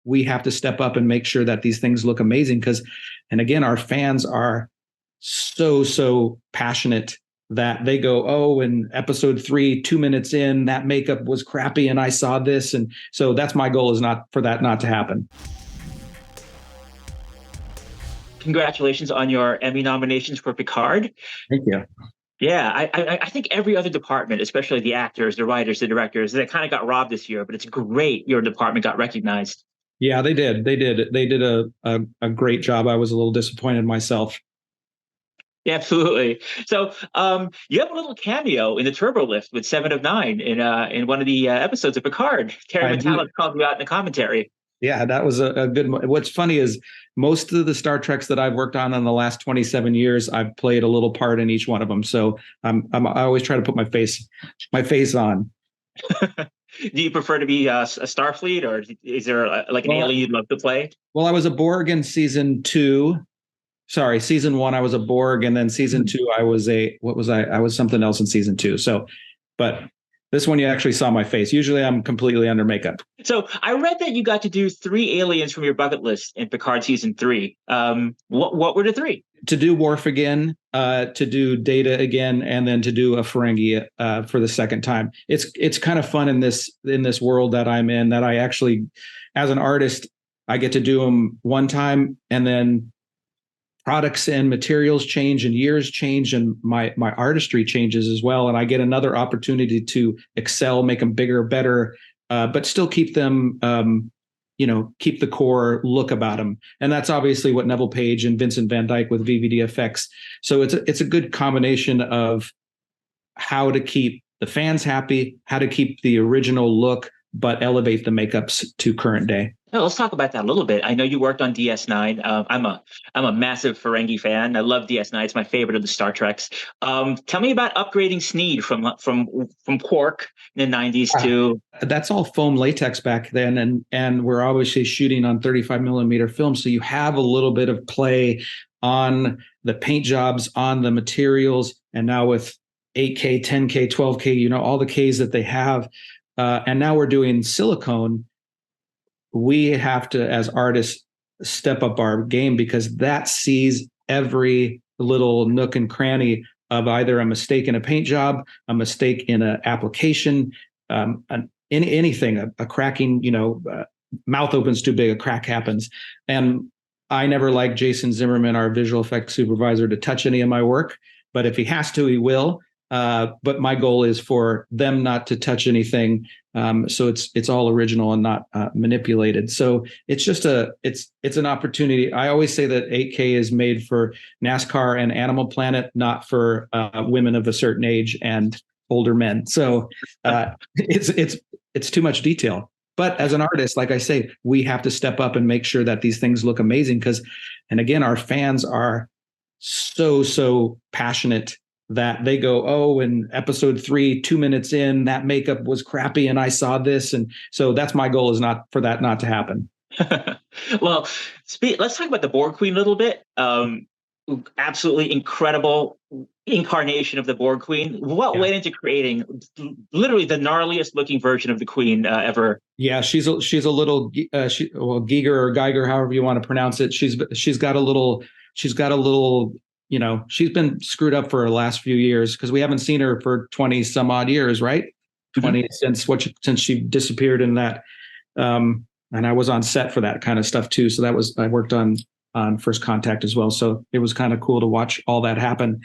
we have to step up and make sure that these things look amazing. And again, our fans are so passionate that they go, oh, in episode 3, 2 minutes in, that makeup was crappy and I saw this. And so that's my goal, is not for that not to happen. Congratulations on your Emmy nominations for Picard. Thank you. Yeah, I think every other department, especially the actors, the writers, the directors, they kind of got robbed this year, but it's great your department got recognized. Yeah, they did. They did a great job. I was a little disappointed myself. Yeah, absolutely. So you have a little cameo in the Turbo Lift with 7 of 9 in one of the episodes of Picard. Terry Matalas called you out in the commentary. Yeah, that was a good one. What's funny is most of the Star Treks that I've worked on in the last 27 years, I've played a little part in each one of them. So I always try to put my face on. Do you prefer to be a Starfleet, or is there like an alien you'd love to play? Well, I was a Borg in season 2. Sorry, season 1, I was a Borg, and then season 2, I was I was something else in season 2. So, but this one, you actually saw my face. Usually I'm completely under makeup. So I read that you got to do 3 aliens from your bucket list in Picard season 3. What were the 3? To do Worf again, to do Data again, and then to do a Ferengi for the second time. It's kind of fun in this world that I'm in, that I actually, as an artist, I get to do them one time, and then products and materials change and years change, and my artistry changes as well. And I get another opportunity to excel, make them bigger, better, but still keep them, keep the core look about them. And that's obviously what Neville Page and Vincent Van Dyke with VVD effects. So it's a good combination of how to keep the fans happy, how to keep the original look, but elevate the makeups to current day. Well, let's talk about that a little bit. I know you worked on DS9. I'm a massive Ferengi fan. I love DS9. It's my favorite of the Star Treks. Tell me about upgrading Sneed from Quark in the 90s to. That's all foam latex back then, and we're obviously shooting on 35 millimeter film, so you have a little bit of play on the paint jobs, on the materials, and now with 8K, 10K, 12K, all the Ks that they have, and now we're doing silicone. We have to, as artists, step up our game, because that sees every little nook and cranny of either a mistake in a paint job, a mistake in an application, anything, a cracking, mouth opens too big, a crack happens. And I never liked Jason Zimmerman, our visual effects supervisor, to touch any of my work, but if he has to, he will. But my goal is for them not to touch anything. So it's all original and not manipulated. So it's just it's an opportunity. I always say that 8K is made for NASCAR and Animal Planet, not for women of a certain age and older men. So it's too much detail. But as an artist, like I say, we have to step up and make sure that these things look amazing, and again, our fans are so passionate that they go, oh, in episode 3, 2 minutes in, that makeup was crappy and I saw this. And so that's my goal, is not for that not to happen. Well, let's talk about the Borg Queen a little bit. Absolutely incredible incarnation of the Borg Queen. What went into creating literally the gnarliest looking version of the Queen ever? Yeah, she's a little Giger or Geiger, however you want to pronounce it. She's got a little she's been screwed up for the last few years, because we haven't seen her for 20 some odd years, right? Mm-hmm. 20 since she disappeared in that. And I was on set for that kind of stuff too. So I worked on First Contact as well. So it was kind of cool to watch all that happen.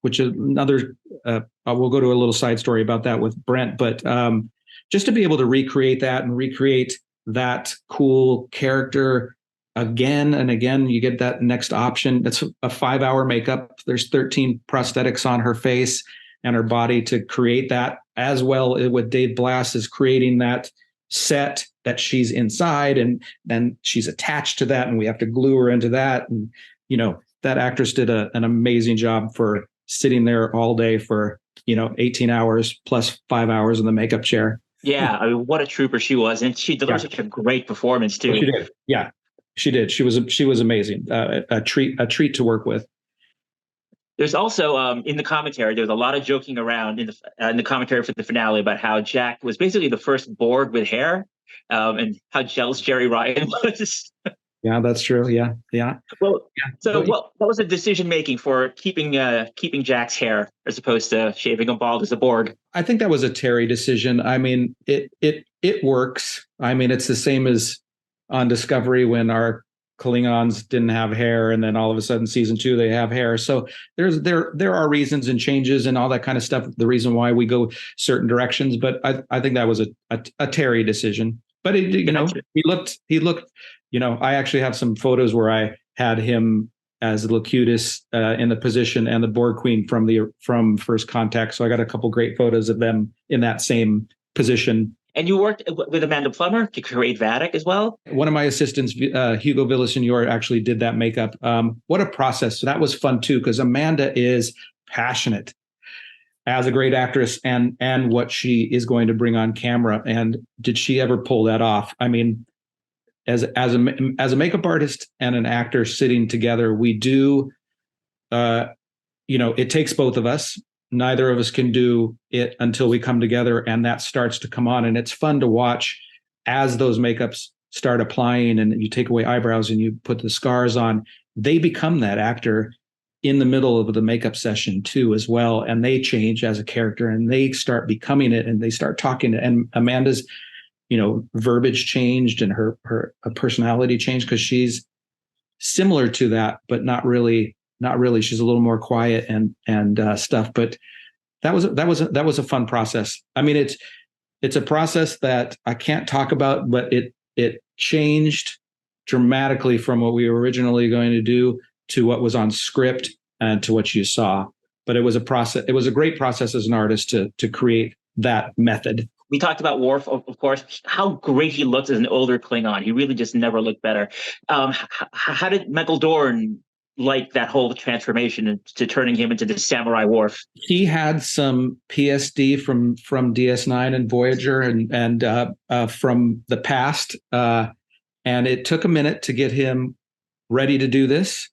Which is another, we'll go to a little side story about that with Brent, but just to be able to recreate that cool character again and again, you get that next option. That's a 5-hour makeup. There's 13 prosthetics on her face and her body to create that, as well with Dave Blass is creating that set that she's inside, and then she's attached to that, and we have to glue her into that. And that actress did an amazing job for sitting there all day for 18 hours plus 5 hours in the makeup chair. Yeah, I mean, what a trooper she was, and she delivered such a great performance too. She did. Yeah. She did. She was amazing. A treat to work with. There's also in the commentary, there was a lot of joking around in the commentary for the finale about how Jack was basically the first Borg with hair. and how jealous Jerry Ryan was. Yeah, that's true. Yeah, yeah. Well, Yeah. so what was the decision making for keeping Jack's hair as opposed to shaving him bald as a Borg? I think that was a Terry decision. I mean, it works. I mean, it's the same as on Discovery when our Klingons didn't have hair, and then all of a sudden, season 2 they have hair. So there are reasons and changes and all that kind of stuff. The reason why we go certain directions, but I think that was a Terry decision. But he looked. I actually have some photos where I had him as Locutus in the position and the Borg Queen from First Contact. So I got a couple great photos of them in that same position. And you worked with Amanda Plummer to create Vadic as well? One of my assistants, Hugo Villasenor, actually did that makeup. What a process. So that was fun too, because Amanda is passionate as a great actress and what she is going to bring on camera. And did she ever pull that off? I mean, as a makeup artist and an actor sitting together, we do, it takes both of us. Neither of us can do it until we come together, and that starts to come on. And it's fun to watch as those makeups start applying, and you take away eyebrows and you put the scars on. They become that actor in the middle of the makeup session too, as well, and they change as a character, and they start becoming it, and they start talking. And Amanda's verbiage changed and her personality changed because she's similar to that, but not really. She's a little more quiet and stuff. But that was a fun process. I mean, it's a process that I can't talk about, but it changed dramatically from what we were originally going to do to what was on script and to what you saw. But it was a process. It was a great process as an artist to create that method. We talked about Worf, of course, how great he looks as an older Klingon. He really just never looked better. How did Michael Dorn like that whole transformation to turning him into the samurai Worf? He had some PSD from DS9 and Voyager and from the past, and it took a minute to get him ready to do this.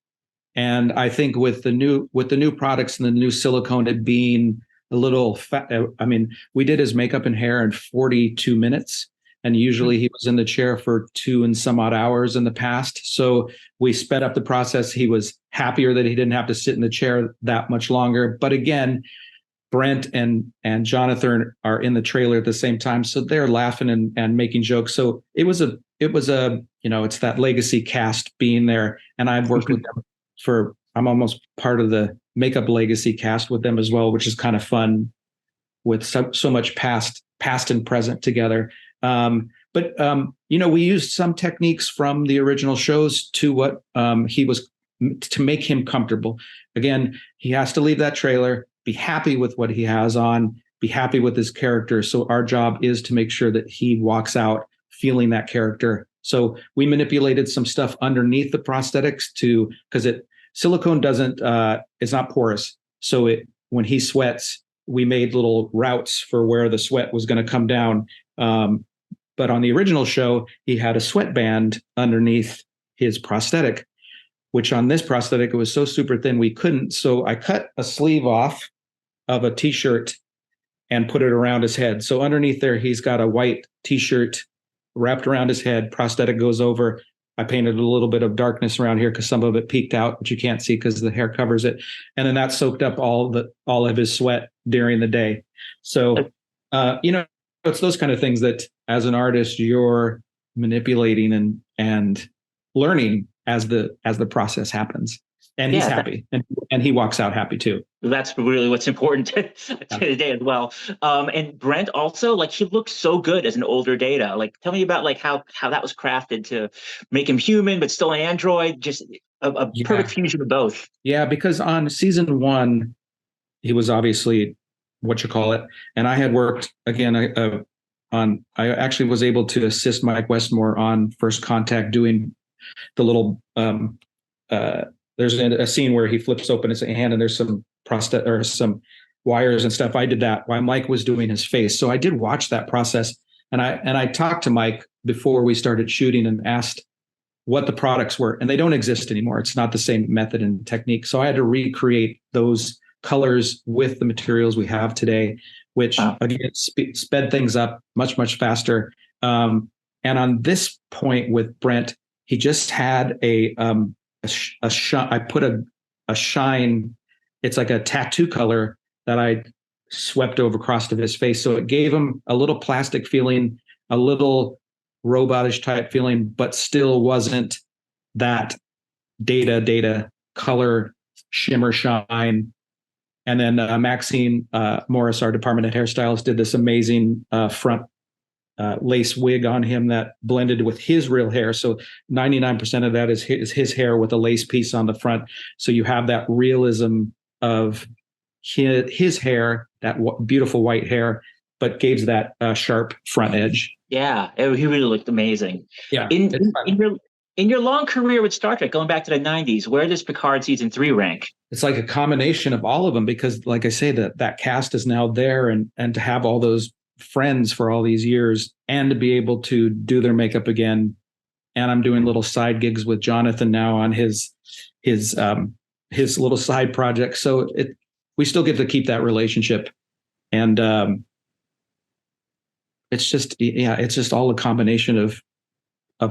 And I think with the new products and the new silicone, it being a little fat. I mean, we did his makeup and hair in 42 minutes. And usually he was in the chair for 2 and some odd hours in the past. So we sped up the process. He was happier that he didn't have to sit in the chair that much longer. But again, Brent and Jonathan are in the trailer at the same time. So they're laughing and making jokes. So it was it's that legacy cast being there. And I've worked with them I'm almost part of the makeup legacy cast with them as well, which is kind of fun with so much past and present together. But we used some techniques from the original shows to what he was to make him comfortable. Again, he has to leave that trailer, be happy with what he has on, be happy with his character. So our job is to make sure that he walks out feeling that character. So we manipulated some stuff underneath the prosthetics because silicone it's not porous. So when he sweats, we made little routes for where the sweat was going to come down. But on the original show, he had a sweatband underneath his prosthetic, which on this prosthetic, it was so super thin we couldn't. So I cut a sleeve off of a T-shirt and put it around his head. So underneath there, he's got a white T-shirt wrapped around his head. Prosthetic goes over. I painted a little bit of darkness around here because some of it peeked out, but you can't see because the hair covers it. And then that soaked up all of his sweat during the day. So, it's those kind of things that as an artist, you're manipulating and learning as the process happens. And he's happy and he walks out happy too. That's really what's important today as well. And Brent also, he looks so good as an older Data. Tell me about how that was crafted to make him human, but still an android, just a perfect fusion of both. Yeah, because on season 1, he was obviously and I had worked again I actually was able to assist Mike Westmore on First Contact doing the little there's a scene where he flips open his hand and there's some some wires and stuff. I did that while Mike was doing his face. So I did watch that process, and I talked to Mike before we started shooting and asked what the products were, and they don't exist anymore. It's not the same method and technique. So I had to recreate those colors with the materials we have today, which again sped things up much faster. And on this point with Brent, he just had I put a shine. It's like a tattoo color that I swept over across of his face. So it gave him a little plastic feeling, a little robotish type feeling, but still wasn't that data color, shimmer, shine. And then Maxine Morris, our department of hairstylist, did this amazing front lace wig on him that blended with his real hair. So 99% of that is his hair with a lace piece on the front. So you have that realism of his hair, that beautiful white hair, but gives that sharp front edge. Yeah, he really looked amazing. Yeah. In your long career with Star Trek, going back to the 90s, where does Picard season 3 rank? It's like a combination of all of them, because like I say, that cast is now there, and to have all those friends for all these years and to be able to do their makeup again. And I'm doing little side gigs with Jonathan now on his little side project. So we still get to keep that relationship. And it's just all a combination of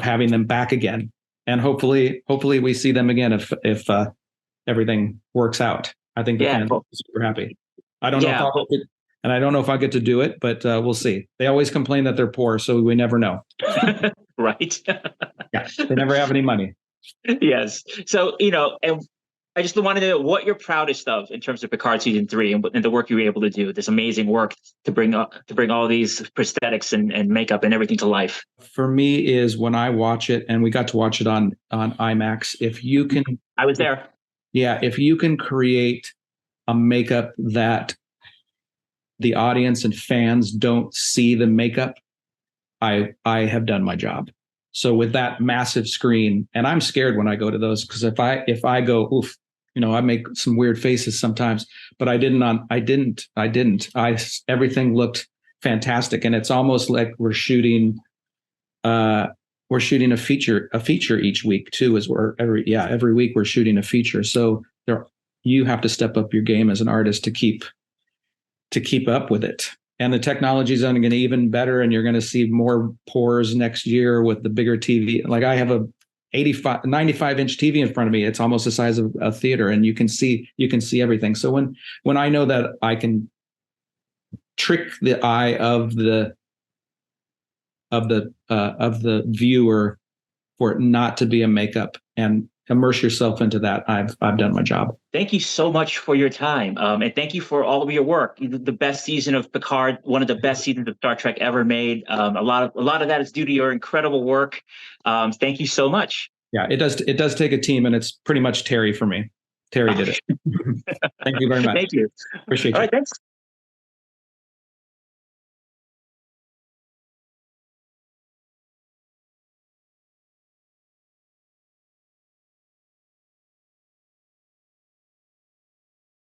having them back again. And hopefully we see them again if everything works out. I think the fans will be super happy. I don't know and I don't know if I'll get to do it, but we'll see. They always complain that they're poor, so we never know. Right. Yeah, they never have any money. Yes. So, and I just wanted to know what you're proudest of in terms of Picard season 3 and the work you were able to do, this amazing work to bring all these prosthetics and makeup and everything to life. For me is when I watch it, and we got to watch it on IMAX. If you can, I was there. Yeah, if you can create a makeup that the audience and fans don't see the makeup, I have done my job. So with that massive screen, and I'm scared when I go to those, because if I go, oof, I make some weird faces sometimes, but I didn't. Everything looked fantastic, and it's almost like we're shooting a feature each week too. Every week we're shooting a feature. So you have to step up your game as an artist to keep up with it. And the technology is going to get even better, and you're going to see more pores next year with the bigger TV. Like I have a 95-inch TV in front of me. It's almost the size of a theater, and you can see everything. So when I know that I can trick the eye of the viewer for it not to be a makeup and immerse yourself into that, I've done my job. Thank you so much for your time, and thank you for all of your work. The best season of Picard, one of the best seasons of Star Trek ever made. A lot of that is due to your incredible work. Thank you so much. Yeah, it does take a team, and it's pretty much Terry for me. Terry did it. Thank you very much. Thank you. Appreciate it. All right, thanks.